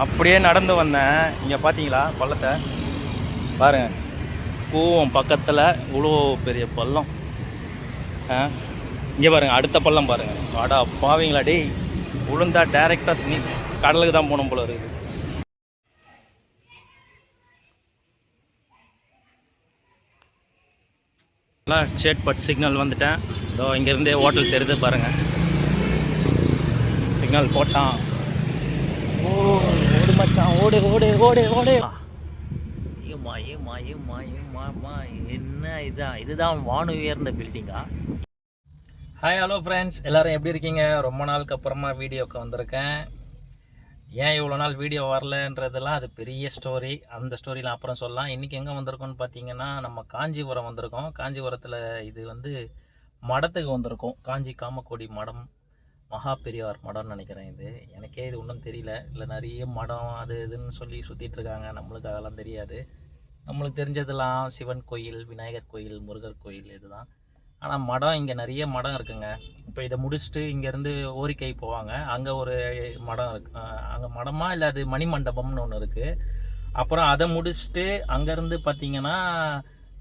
அப்படியே நடந்து வந்தேன். இங்கே பார்த்தீங்களா பள்ளத்தை பாருங்கள். கூவம் பக்கத்தில் இவ்வளோ பெரிய பள்ளம். இங்கே பாருங்கள், அடுத்த பள்ளம் பாருங்கள். வாடா பாவீங்களா டேய், உளுந்தா டேரெக்டாக கடலுக்கு தான் போகணும் போல இருக்குது. சேட்பட் சிக்னல் வந்துட்டேன். இதோ இங்கேருந்தே ஹோட்டல் தெரியுது பாருங்கள். சிக்னல் போட்டான். ஓடு மச்சான், ஓடு ஓடு ஓடு ஓடு. என்ன இதுதான் வானு உயர்ந்த பில்டிங்கா? ஹாய், ஹலோ ஃப்ரெண்ட்ஸ், எல்லோரும் எப்படி இருக்கீங்க? ரொம்ப நாளுக்கு அப்புறமா வீடியோக்கு வந்திருக்கேன். ஏன் இவ்வளோ நாள் வீடியோ வரலன்றதெல்லாம் அது பெரிய ஸ்டோரி. அந்த ஸ்டோரியில் அப்புறம் சொல்லலாம். இன்றைக்கி எங்கே வந்திருக்கோன்னு பார்த்தீங்கன்னா, நம்ம காஞ்சிபுரம் வந்திருக்கோம். காஞ்சிபுரத்தில் இது வந்து மடத்துக்கு வந்திருக்கோம். காஞ்சி காமக்கோடி மடம், மகா பெரியார் மடம்னு நினைக்கிறேன். இது எனக்கே இது ஒன்றும் தெரியல. இல்லை நிறைய மடம் அது இதுன்னு சொல்லி சுற்றிட்டுருக்காங்க. நம்மளுக்கு அதெல்லாம் தெரியாது. நம்மளுக்கு தெரிஞ்சதெல்லாம் சிவன் கோயில், விநாயகர் கோயில், முருகர் கோயில் இதுதான். ஆனால் மடம் இங்கே நிறைய மடம் இருக்குங்க. இப்போ இதை முடிச்சுட்டு இங்கேருந்து ஓரிக்கை போவாங்க. அங்கே ஒரு மடம் இருக்குது. அங்கே மடமா இல்லை அது மணிமண்டபம்னு ஒன்று இருக்குது. அப்புறம் அதை முடிச்சுட்டு அங்கேருந்து பார்த்திங்கன்னா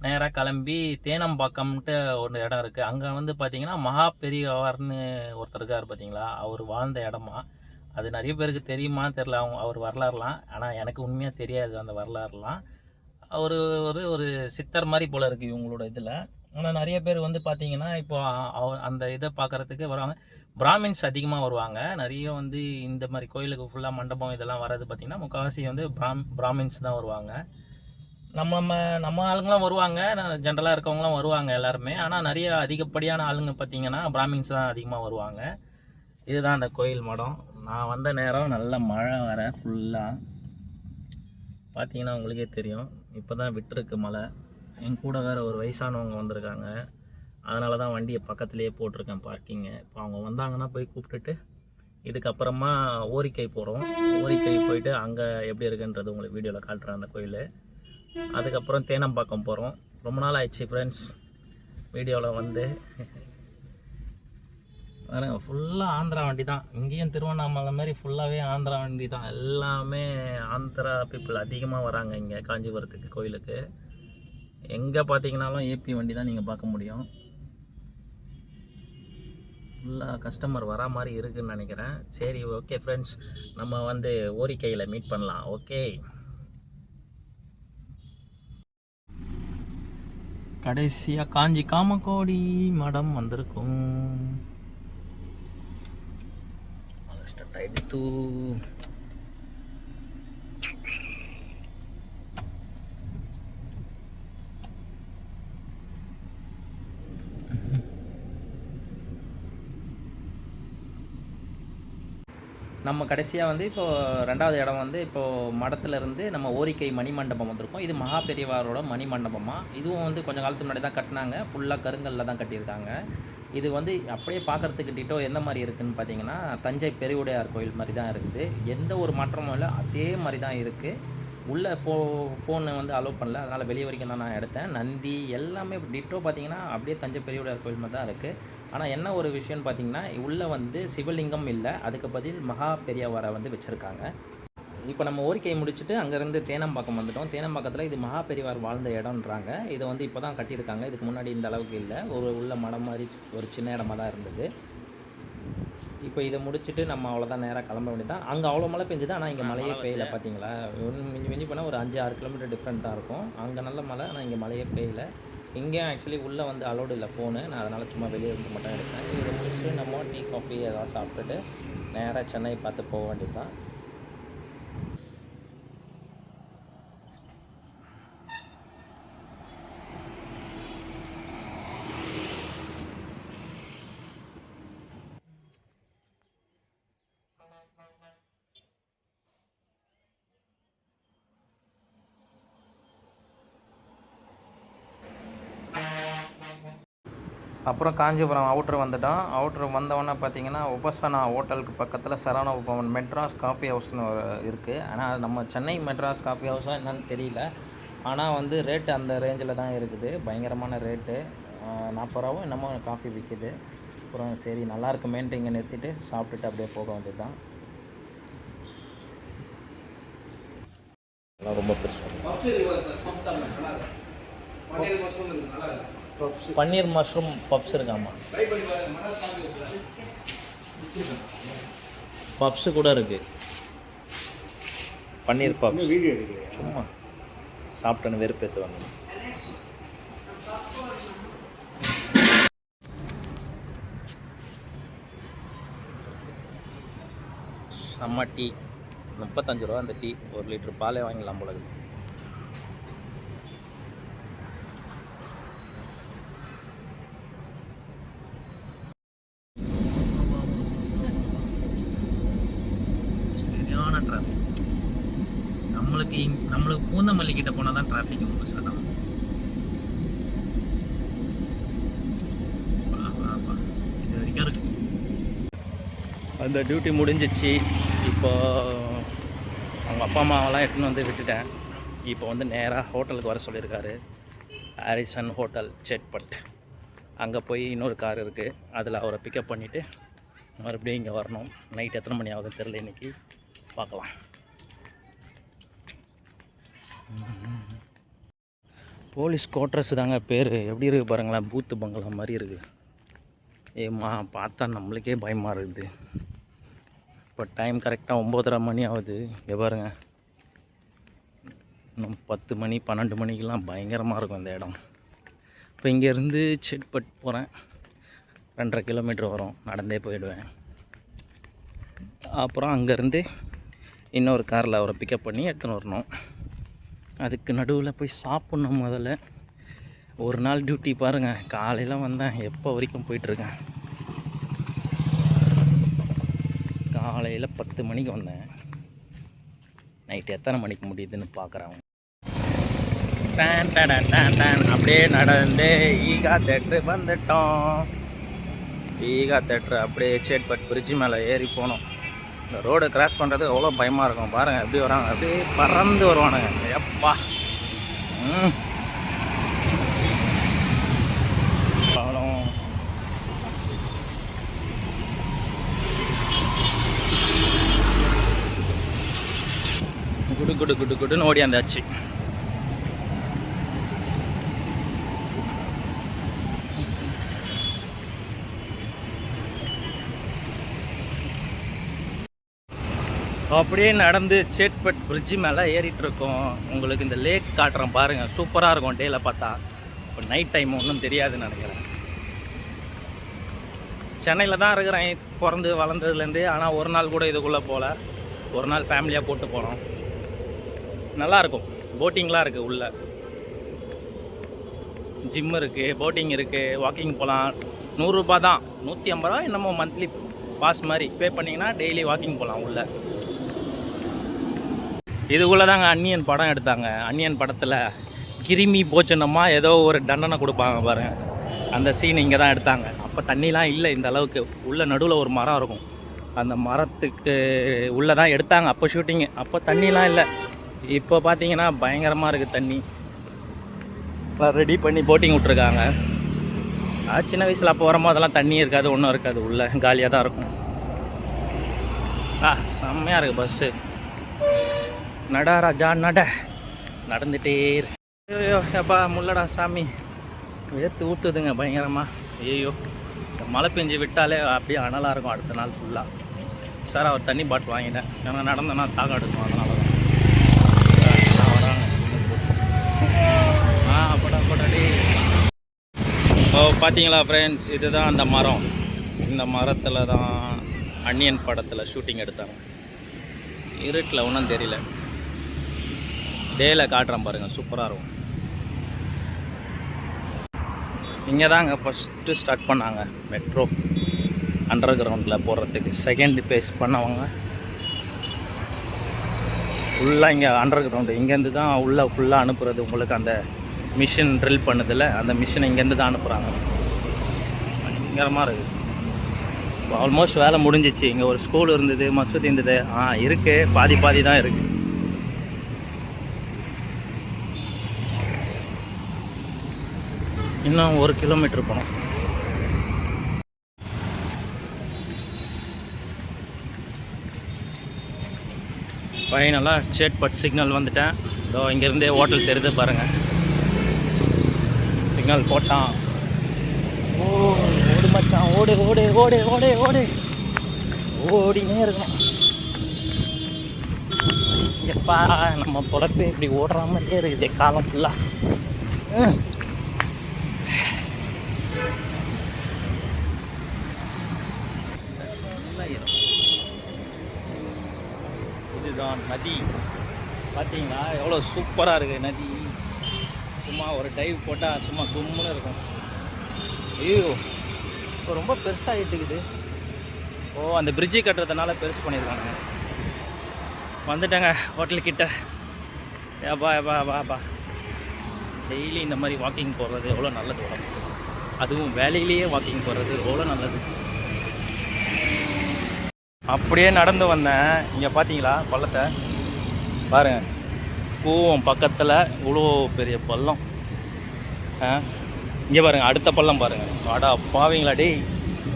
நேராக கிளம்பி தேனம்பாக்கம்ன்ட்டு ஒரு இடம் இருக்குது. அங்கே வந்து பார்த்திங்கன்னா மகா பெரியவார்னு ஒருத்தர் இருக்கார் பார்த்தீங்களா, அவர் வாழ்ந்த இடமா. அது நிறைய பேருக்கு தெரியுமா தெரில, அவர் வரலாறுலாம். ஆனால் எனக்கு உண்மையாக தெரியாது அந்த வரலாறுலாம். அவர் ஒரு சித்தர் மாதிரி போல் இருக்குது இவங்களோட இதில். ஆனால் நிறைய பேர் வந்து பார்த்திங்கன்னா இப்போ அந்த இதை பார்க்குறதுக்கு வருவாங்க. பிராமின்ஸ் அதிகமாக வருவாங்க. நிறைய வந்து இந்த மாதிரி கோயிலுக்கு ஃபுல்லாக மண்டபம் இதெல்லாம் வர்றது பார்த்திங்கன்னா முக்கால்வாசி வந்து பிராமின்ஸ் தான் வருவாங்க. நம்ம ஆளுங்களாம் வருவாங்க, ஜென்ரலாக இருக்கவங்களாம் வருவாங்க எல்லாருமே. ஆனால் நிறைய அதிகப்படியான ஆளுங்க பார்த்திங்கன்னா பிராமின்ஸ் தான் அதிகமாக வருவாங்க. இதுதான் அந்த கோயில் மடம். நான் வந்த நேரம் நல்ல மழை வர ஃபுல்லாக பார்த்திங்கன்னா உங்களுக்கே தெரியும். இப்போ தான் விட்டுருக்கு மழை. என் கூட வேறு ஒரு வயசானவங்க வந்திருக்காங்க. அதனால தான் வண்டியை பக்கத்துலேயே போட்டிருக்கேன் பார்க்கிங்கு. இப்போ அவங்க வந்தாங்கன்னா போய் கூப்பிட்டுட்டு இதுக்கப்புறமா ஓரிக்கை போகிறோம். ஓரிக்கை போயிட்டு அங்கே எப்படி இருக்குன்றது உங்களுக்கு வீடியோவில் காட்டுறேன் அந்த கோயில். அதுக்கப்புறம் தேனம்பாக்கம் போகிறோம். ரொம்ப நாள் ஆயிடுச்சு ஃப்ரெண்ட்ஸ் வீடியோவில் வந்து. பாருங்க, ஃபுல்லாக ஆந்திரா வண்டி தான். இங்கேயும் திருவண்ணாமலை மாதிரி ஃபுல்லாகவே ஆந்திரா வண்டி தான். எல்லாமே ஆந்திரா பீப்புள் அதிகமாக வராங்க இங்கே காஞ்சிபுரத்துக்கு கோயிலுக்கு. எங்கே பார்த்தீங்கன்னாலும் ஏபி வண்டி தான் நீங்கள் பார்க்க முடியும். ஃபுல்லாக கஸ்டமர் வரா மாதிரி இருக்குதுன்னு நினைக்கிறேன். சரி, ஓகே ஃப்ரெண்ட்ஸ், நம்ம வந்து ஓரிக்கையில் மீட் பண்ணலாம். ஓகே, கடைசியாக காஞ்சி காமக்கோடி மடம் வந்திருக்கும். ஸ்டார்ட் ஆகிடுத்து. நம்ம கடைசியாக வந்து இப்போது ரெண்டாவது இடம் வந்து இப்போது மடத்துலேருந்து நம்ம ஓரிக்கை மணிமண்டபம் வந்திருக்கோம். இது மகா பெரியவாரோட மணிமண்டபமாக. இதுவும் வந்து கொஞ்சம் காலத்துக்கு முன்னாடி தான் கட்டினாங்க. ஃபுல்லாக கருங்கல்ல தான் கட்டியிருக்காங்க. இது வந்து அப்படியே பார்க்குறதுக்கு டிட்டோ எந்த மாதிரி இருக்குதுன்னு பார்த்தீங்கன்னா தஞ்சை பெருவுடையார் கோயில் மாதிரி தான் இருக்குது. எந்த ஒரு மாற்றமும் இல்லை, அதே மாதிரி தான் இருக்குது. உள்ளே ஃபோனை வந்து அலோவ் பண்ணல, அதனால் வெளியே வரைக்கும் தான் நான் எடுத்தேன். நந்தி எல்லாமே டிட்டோ பார்த்தீங்கன்னா அப்படியே தஞ்சை பெரியவுடையார் கோயில் மாதிரி தான் இருக்குது. ஆனால் என்ன ஒரு விஷயம்னு பார்த்தீங்கன்னா உள்ளே வந்து சிவலிங்கம் இல்லை, அதுக்கு பதில் மகா பெரியவாரை வந்து வச்சுருக்காங்க. இப்போ நம்ம ஓரிக்கை முடிச்சுட்டு அங்கேருந்து தேனம்பாக்கம் வந்துட்டோம். தேனம்பாக்கத்தில் இது மகா பெரியவார் வாழ்ந்த இடம்ன்றாங்க. இதை வந்து இப்போ தான் கட்டியிருக்காங்க. இதுக்கு முன்னாடி இந்த அளவுக்கு இல்லை, உள்ள மடம் மாதிரி ஒரு சின்ன இடமா தான் இருந்தது. இப்போ இதை முடிச்சுட்டு நம்ம அவ்வளோதான் நேராக கிளம்ப வேண்டியதான். அங்கே அவ்வளோ மழை பெஞ்சுது, ஆனால் இங்கே மழையே பெய்யலை. பார்த்தீங்களா, மிஞ்சி போனால் ஒரு 5-6 கிலோமீட்டர் டிஃப்ரெண்ட் தான் இருக்கும். அங்கே நல்ல மழை, ஆனால் இங்கே மழையே பெய்யலை. இங்கேயும் ஆக்சுவலி உள்ளே வந்து அலோடு இல்லை ஃபோனு. நான் அதனால் சும்மா வெளியே இருந்து மட்டும் எடுத்தேன். இதை முடிச்சுட்டு நம்ம டீ காஃபி ஏதாவது சாப்பிட்டுட்டு நேராக சென்னை பார்த்து போக வேண்டியது தான். அப்புறம் காஞ்சிபுரம் அவுட்ரு வந்துட்டோம். அவுட்ரு வந்தவொடனே பார்த்தீங்கன்னா உபசனா ஹோட்டலுக்கு பக்கத்தில் சரவண பவன் மெட்ராஸ் காஃபி ஹவுஸ்னு இருக்குது. ஆனால் நம்ம சென்னை மெட்ராஸ் காஃபி ஹவுஸாக என்னன்னு தெரியல. ஆனால் வந்து ரேட்டு அந்த ரேஞ்சில் தான் இருக்குது. பயங்கரமான ரேட்டு. 40 ரூபாவும் என்னமோ காஃபி விற்கிது. அப்புறம் சரி நல்லா இருக்குமேன்ட்டு இங்கே நிறுத்திட்டு சாப்பிட்டுட்டு அப்படியே போக வேண்டியது தான். அதெல்லாம் ரொம்ப பெருசாக. பன்னீர் மஷ்ரூம் பப்ஸ் இருக்காமா, பப்ஸு கூட இருக்குது. பன்னீர் பப்ஸ் சும்மா சாப்பிட்டேன்னு வெறுப்பேற்று வந்து. செம்ம டீ, 35 ரூபா அந்த டீ. 1 லிட்டர் பாலே வாங்கிடலாம் போல இருக்குது. சரியான டிராஃபிக். நம்மளுக்கு பூந்தமல்லி கிட்ட போனால் தான் டிராஃபிக் ரொம்ப ஸ்டார்ட் ஆகும். இது வரைக்கும் இருக்கு. அந்த டியூட்டி முடிஞ்சிச்சு. இப்போ அவங்க அப்பா அம்மாவெல்லாம் எடுத்துன்னு வந்து விட்டுட்டேன். இப்போ வந்து நேராக ஹோட்டலுக்கு வர சொல்லியிருக்காரு. Harrison hotel Chetpet. அங்கே போய் இன்னொரு கார் இருக்குது, அதில் அவரை பிக்கப் பண்ணிவிட்டு மறுபடியும் இங்கே வரணும். நைட் எத்தனை மணி ஆகுதுன்னு தெரில, இன்றைக்கி பார்க்கலாம். போலீஸ் குவார்ட்டர்ஸ் தாங்க பேர். எப்படி இருக்குது பாருங்களேன், பூத்து பங்களா மாதிரி இருக்குது. ஏம்மா பார்த்தா நம்மளுக்கே பயமாக இருக்குது. இப்போ டைம் கரெக்டாக 9:30 மணி ஆகுது. இங்கே பாருங்க, இன்னும் 10 மணி 12 மணிக்கெலாம் பயங்கரமாக இருக்கும் இந்த இடம். இப்போ இங்கேருந்து சேட்பட் போகிறேன். 2.5 கிலோமீட்டர் வரும், நடந்தே போயிடுவேன். அப்புறம் அங்கேருந்து இன்னொரு காரில் அவரை பிக்கப் பண்ணி எடுத்துன்னு வரணும். அதுக்கு நடுவில் போய் சாப்பிட்ணும். முதல்ல ஒரு நாள் டியூட்டி பாருங்கள், காலையில் வந்தேன், எப்போ வரைக்கும் போயிட்டுருக்கேன். காலையில் 10 மணிக்கு வந்தேன், நைட்டு எத்தனை மணிக்கு முடியுதுன்னு பார்க்குறேன். அப்படியே நடந்து ஈகா தேட்ரு வந்துட்டோம். ஈகா தேட்ரு அப்படியே சேட்பட் பிரிட்ஜு மேலே ஏறி போனோம். இந்த ரோடு கிராஸ் பண்ணுறது அவ்வளோ பயமாக இருக்கும். பாருங்கள் எப்படி வராங்க, அப்படியே பறந்து வருவானுங்க. எப்பா குடு குடு குடு குடுன்னு ஓடியாந்தாச்சு. அப்படியே நடந்து சேட்பட் பிரிட்ஜு மேலே ஏறிட்டுருக்கோம். உங்களுக்கு இந்த லேக் காட்டுறேன் பாருங்கள், சூப்பராக இருக்கும் டேயில் பார்த்தா. இப்போ நைட் டைம் ஒன்றும் தெரியாதுன்னு நினைக்கிறேன். சென்னையில் தான் இருக்கிறேன் பிறந்து வளர்ந்ததுலேருந்து. ஆனால் ஒரு நாள் கூட இதுக்குள்ளே போகல. ஒரு நாள் ஃபேமிலியாக போட்டு போகிறோம். நல்லாயிருக்கும். போட்டிங்லாம் இருக்குது உள்ளே, ஜிம் இருக்குது, போட்டிங் இருக்குது, வாக்கிங் போகலாம். 100 ரூபா தான், 150 ரூபா என்னமோ மந்த்லி பாஸ் மாதிரி பே பண்ணிங்கன்னா டெய்லி வாக்கிங் போகலாம் உள்ளே. இதுக்குள்ளே தாங்க அன்னியன் படம் எடுத்தாங்க. அன்னியன் படத்தில் கிருமி போச்சுன்னம்மா ஏதோ ஒரு தண்டனை கொடுப்பாங்க பாருங்கள், அந்த சீன் இங்கே தான் எடுத்தாங்க. அப்போ தண்ணிலாம் இல்லை இந்த அளவுக்கு. உள்ள நடுவில் ஒரு மரம் இருக்கும், அந்த மரத்துக்கு உள்ளே தான் எடுத்தாங்க அப்போ ஷூட்டிங்கு. அப்போ தண்ணிலாம் இல்லை. இப்போ பார்த்தீங்கன்னா பயங்கரமாக இருக்குது தண்ணி. ரெடி பண்ணி போட்டிங் விட்ருக்காங்க. சின்ன வயசில் அப்போ வரும்போது அதெல்லாம் தண்ணி இருக்காது, ஒன்றும் இருக்காது, உள்ளே காலியாக தான் இருக்கும். செம்மையாக இருக்குது பஸ்ஸு. நடா ராஜா நட, நடந்துகிட்டே. ஐயோ எப்பா முள்ளடா சாமி, வேர்த்து ஊற்றுதுங்க பயங்கரமாக. ஐயோ இந்த மழை பெஞ்சு விட்டாலே அப்படியே அனலாக இருக்கும் அடுத்த நாள் ஃபுல்லாக. சார் அவர் தண்ணி பாட்டில் வாங்கிட்டேன், ஏன்னா நடந்தேன்னா தாகம் எடுக்கும், அதனால தான். பார்த்தீங்களா ஃப்ரெண்ட்ஸ், இதுதான் அந்த மரம். இந்த மரத்தில் தான் அன்னியன் படத்தில் ஷூட்டிங் எடுத்தாங்க. இருட்டில் ஒன்றும் தெரியல, டேயில் காட்டுறேன் பாருங்கள், சூப்பராக இருக்கும். இங்கே தாங்க ஃபஸ்ட்டு ஸ்டார்ட் பண்ணாங்க மெட்ரோ அண்டர் கிரவுண்டில் போடுறதுக்கு. செகண்ட் பேஸ் பண்ணவங்க ஃபுல்லாக இங்கே அண்டர் கிரவுண்டு. இங்கேருந்து தான் உள்ளே ஃபுல்லாக அனுப்புகிறது. உங்களுக்கு அந்த மிஷின் ட்ரில் பண்ணுதில்ல, அந்த மிஷினை இங்கேருந்து தான் அனுப்புகிறாங்க. பயங்கரமாக இருக்குது. இப்போ ஆல்மோஸ்ட் வேலை முடிஞ்சிச்சு. இங்கே ஒரு ஸ்கூல் இருந்தது, மசூதி இருந்தது, இருக்குது, பாதி தான் இருக்குது. இன்னும் 1 கிலோமீட்டர் போனோம். ஃபைனலாக சேட்பட் சிக்னல் வந்துட்டேன். இதோ இங்கேருந்தே ஹோட்டல் தெரியுது பாருங்கள். சிக்னல் போட்டான். ஓடு மச்சான், ஓடு ஓடு ஓடு ஓடு ஓடு ஓடினே இருக்கணும். எப்பா நம்ம பொழப்பே இப்படி ஓடுற மாதிரியே இருக்குது காலம் ஃபுல்லாக. இதுதான் நதி. பார்த்தீங்களா எவ்வளோ சூப்பராக இருக்குது நதி. சும்மா ஒரு டைவ் போட்டால் சும்மா கும்முன்னு இருக்கும். ஐயோ இப்போ ரொம்ப பெருசாகிட்டு இருக்குது. ஓ அந்த பிரிட்ஜு கட்டுறதுனால பெருசு பண்ணியிருக்காங்க. வந்துட்டேங்க ஹோட்டல்கிட்ட. ஏப்பா ஏப்பா ஏப்பா டெய்லி இந்த மாதிரி வாக்கிங் போடுறது எவ்வளோ நல்லது உடம்பு. அதுவும் வேலையிலேயே வாக்கிங் போடுறது எவ்வளோ நல்லது. அப்படியே நடந்து வந்தேன். இங்கே பார்த்தீங்களா பள்ளத்தை பாருங்கள். பூவம் பக்கத்தில் இவ்வளோ பெரிய பள்ளம். இங்கே பாருங்கள் அடுத்த பள்ளம் பாருங்கள். வாடா பாவீங்களா டேய்,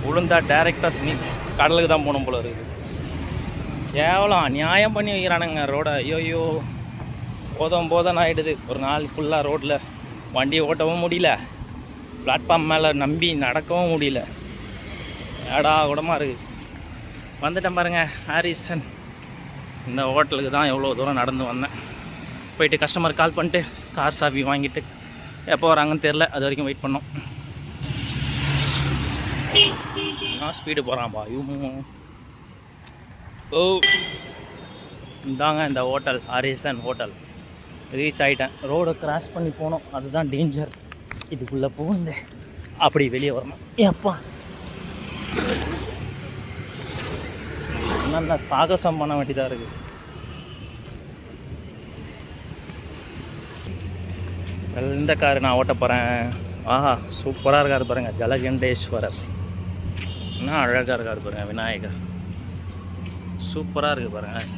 உளுந்தா டேரெக்டாக கடலுக்கு தான் போகணும் போல இருக்குது. கேவலம் அநியாயம் பண்ணி வைக்கிறானுங்க ரோடை. ஐயோ போதும் ஆகிடுது. ஒரு நாள் ஃபுல்லாக ரோட்டில் வண்டியை ஓட்டவும் முடியல, பிளாட்ஃபார்ம் மேலே நம்பி நடக்கவும் முடியல. ஏடா கூடமாக இருக்குது. வந்துட்டேன் பாருங்கள் ஹாரிசன். இந்த ஹோட்டலுக்கு தான் எவ்வளோ தூரம் நடந்து வந்தேன். போயிட்டு கஸ்டமர் கால் பண்ணிட்டு கார் சாவி வாங்கிட்டு எப்போ வராங்கன்னு தெரில, அது வரைக்கும் வெயிட் பண்ணோம். நான் ஸ்பீடு போகிறான்ப்பா. ஓ இந்தாங்க இந்த ஹோட்டல், ஹாரிசன் ஹோட்டல். ரீச் ஆகிட்டேன். ரோடை கிராஸ் பண்ணி போனோம், அதுதான் டேஞ்சர். இதுக்குள்ளே போகுது அப்படி வெளியே வரணும். ஏப்பா என்னென்ன சாகசம் பண்ண வேண்டியதாக இருக்குது. இந்த காரு நான் ஓட்ட போகிறேன். ஆஹா சூப்பராக இருக்கார் பாருங்கள். ஜலகண்டேஸ்வரர் என்ன அழகாக இருக்கார் பாருங்கள். விநாயகர் சூப்பராக இருக்குது பாருங்கள்.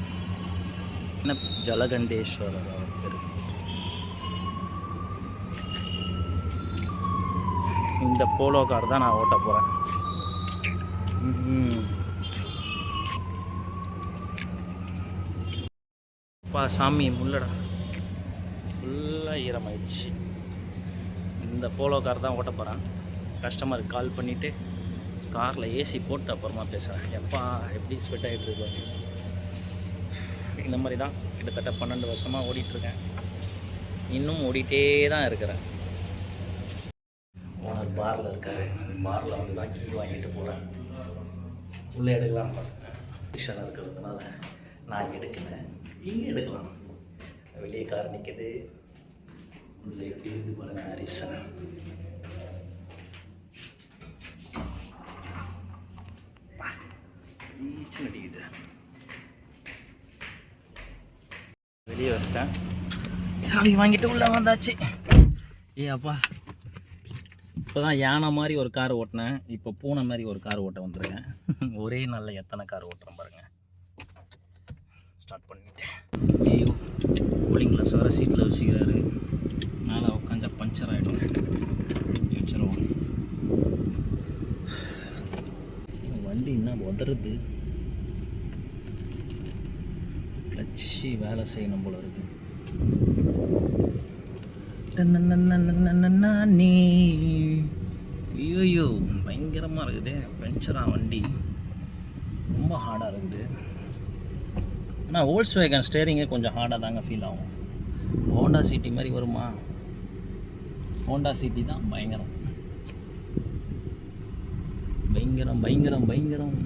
என்ன ஜலகண்டேஸ்வரர் அவர் பேர். இந்த போலோ கார் தான் நான் ஓட்ட போகிறேன். பா சாமி முள்ளடா ஃபுல்லாக ஈரமாயிடுச்சு. இந்த போலோ கார் தான் ஓட்ட போகிறேன். கஸ்டமருக்கு கால் பண்ணிவிட்டு காரில் ஏசி போட்டு அப்புறமா பேசுகிறேன். எப்பா எப்படி ஸ்வெட் ஆகிட்டு இருக்கு. இந்த மாதிரி தான் கிட்டத்தட்ட 12 வருஷமாக ஓடிட்டுருக்கேன். இன்னும் ஓடிட்டே தான் இருக்கிறேன். ஓனர் பாரில் இருக்கார். பாரில் வந்து தான் கீ வாங்கிட்டு போகிறேன். உள்ளே எடுக்கலாம் டிஷன் இருக்கிறதுனால நான் எடுக்கலை. இங்கே எடுக்கலாம். வெளியே கார் நிற்கிது. உள்ளே எப்படி இருக்கு பாருங்கள் ஹாரிசன். நடிக்கிட்டு வெளியே வச்சிட்டேன். சாவி வாங்கிட்டு உள்ளே வந்தாச்சு. அப்பா இப்போ தான் யானை மாதிரி ஒரு கார் ஓட்டினேன். இப்போ பூனை மாதிரி ஒரு கார் ஓட்ட வந்துருக்கேன். ஒரே நாளில் எத்தனை கார் ஓட்டுறேன் பாருங்கள். ஸ்டார்ட் பண்ணிட்டேன். ஐயோ கூலிங் கிளாஸ் வர சீட்டில் வச்சுக்கிறாரு. மேலே உட்காந்தா பஞ்சர் ஆகிடும். வச்சிருவோம். வண்டி என்ன உதறுது. கிளட்சி வேலை செய்யணும் போல இருக்கு. ஐயோ பயங்கரமாக இருக்குது. பஞ்சராக வண்டி ரொம்ப ஹார்டாக இருக்குது. ஆனால் வோல்க்ஸ்வேகன் ஸ்டேரிங்கே கொஞ்சம் ஹார்டாக தாங்க ஃபீல் ஆகும். ஹோண்டா சிட்டி மாதிரி வருமா? ஹோண்டா சிட்டி தான் பயங்கரம் பயங்கரம் பயங்கரம் பயங்கரம்.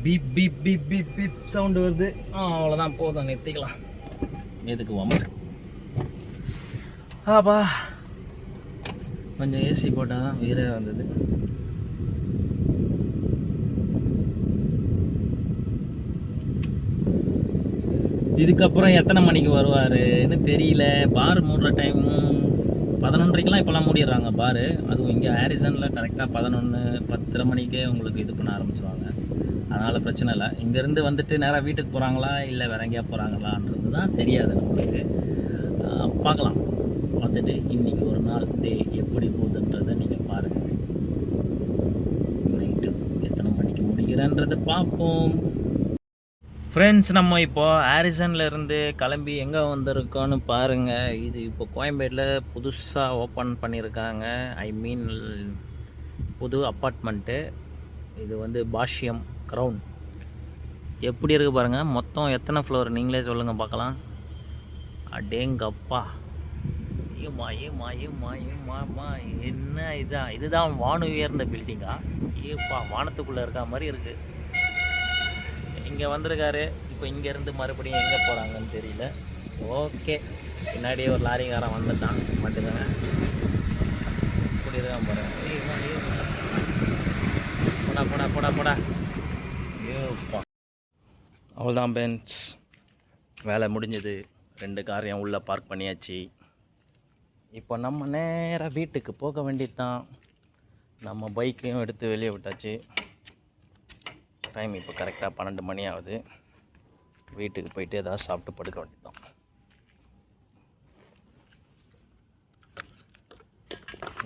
Beep beep beep beep beep sound வருது. அவ்வளோதான், போதும், நிறுத்திக்கலாம். எதுக்கு வம்பு. ஆப்பா கொஞ்சம் ஏசி போட்டால் தான் உயிரே வந்தது. இதுக்கப்புறம் எத்தனை மணிக்கு வருவாருன்னு தெரியல. பார் மூடுற டைம் 11:30க்கெலாம் இப்போலாம் மூடிடுறாங்க பாரு. அதுவும் இங்கே ஹாரிசனில் கரெக்டாக 11:10 மணிக்கே உங்களுக்கு இது பண்ண ஆரம்பிச்சிடுவாங்க. அதனால் பிரச்சனை இல்லை. இங்கேருந்து வந்துட்டு நேராக வீட்டுக்கு போகிறாங்களா இல்லை வேற எங்கேயா போகிறாங்களான்றது தான் தெரியாது நம்மளுக்கு. பார்க்கலாம். பார்த்துட்டு இன்றைக்கி ஒரு நாள் டே எப்படி போகுதுன்றதை நீங்கள் பாருங்கள். என்னன்றதை பார்ப்போம். ஃப்ரெண்ட்ஸ், நம்ம இப்போது ஹாரிசனில் இருந்து கிளம்பி எங்கே வந்திருக்கோன்னு பாருங்கள். இது இப்போ கோயம்பேட்டில் புதுசாக ஓப்பன் பண்ணியிருக்காங்க. ஐ மீன் புது அப்பார்ட்மெண்ட்டு. இது வந்து பாஷ்யம் க்ரௌன். எப்படி இருக்குது பாருங்கள். மொத்தம் எத்தனை ஃப்ளோர் நீங்களே சொல்லுங்கள் பார்க்கலாம். அடேங்கப்பா, ஏம்மா என்ன இதுதான் வான உயர்ந்த பில்டிங்கா? ஏப்பா, வானத்துக்குள்ளே இருக்க மாதிரி இருக்குது. இங்கே வந்திருக்காரு. இப்போ இங்கேருந்து மறுபடியும் எங்கே போகிறாங்கன்னு தெரியல. ஓகே, பின்னாடியே ஒரு லாரிக்காரன் வந்துட்டான் மட்டும்தாங்க. இப்படி இருக்கான் பாருங்க. போடா. ஏப்பா, அவ்வளோதான் பென்ஸ், வேலை முடிஞ்சது. 2 காரையும் உள்ளே பார்க் பண்ணியாச்சு. இப்போ நம்ம நேராக வீட்டுக்கு போக வேண்டியது தான். நம்ம பைக்கையும் எடுத்து வெளியே விட்டாச்சு. டைம் இப்போ கரெக்டாக 12 மணி ஆகுது. வீட்டுக்கு போயிட்டு ஏதாவது சாப்பிட்டு படுக்க வேண்டியது தான்.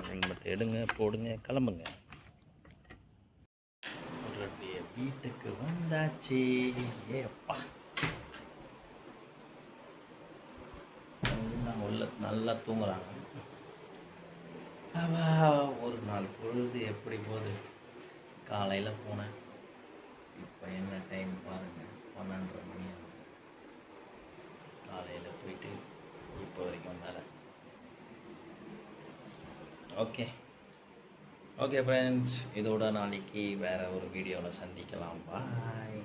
ஹெல்மெட் எடுங்க, போடுங்க, கிளம்புங்க. வீட்டுக்கு வந்தாச்சு. ஏப்பா, உள்ள நல்லா தூங்குறாங்க. ஒரு நாள் பொழுது எப்படி போகுது. காலையில் போனேன். இப்போ என்ன டைம் பாருங்கள், 12:30 மணி ஆகுது. காலையில் போயிட்டு இப்போ வரைக்கும் வேலை. ஓகே ஃப்ரெண்ட்ஸ், இதோட நாளைக்கு வேறு ஒரு வீடியோவில் சந்திக்கலாம். பாய்.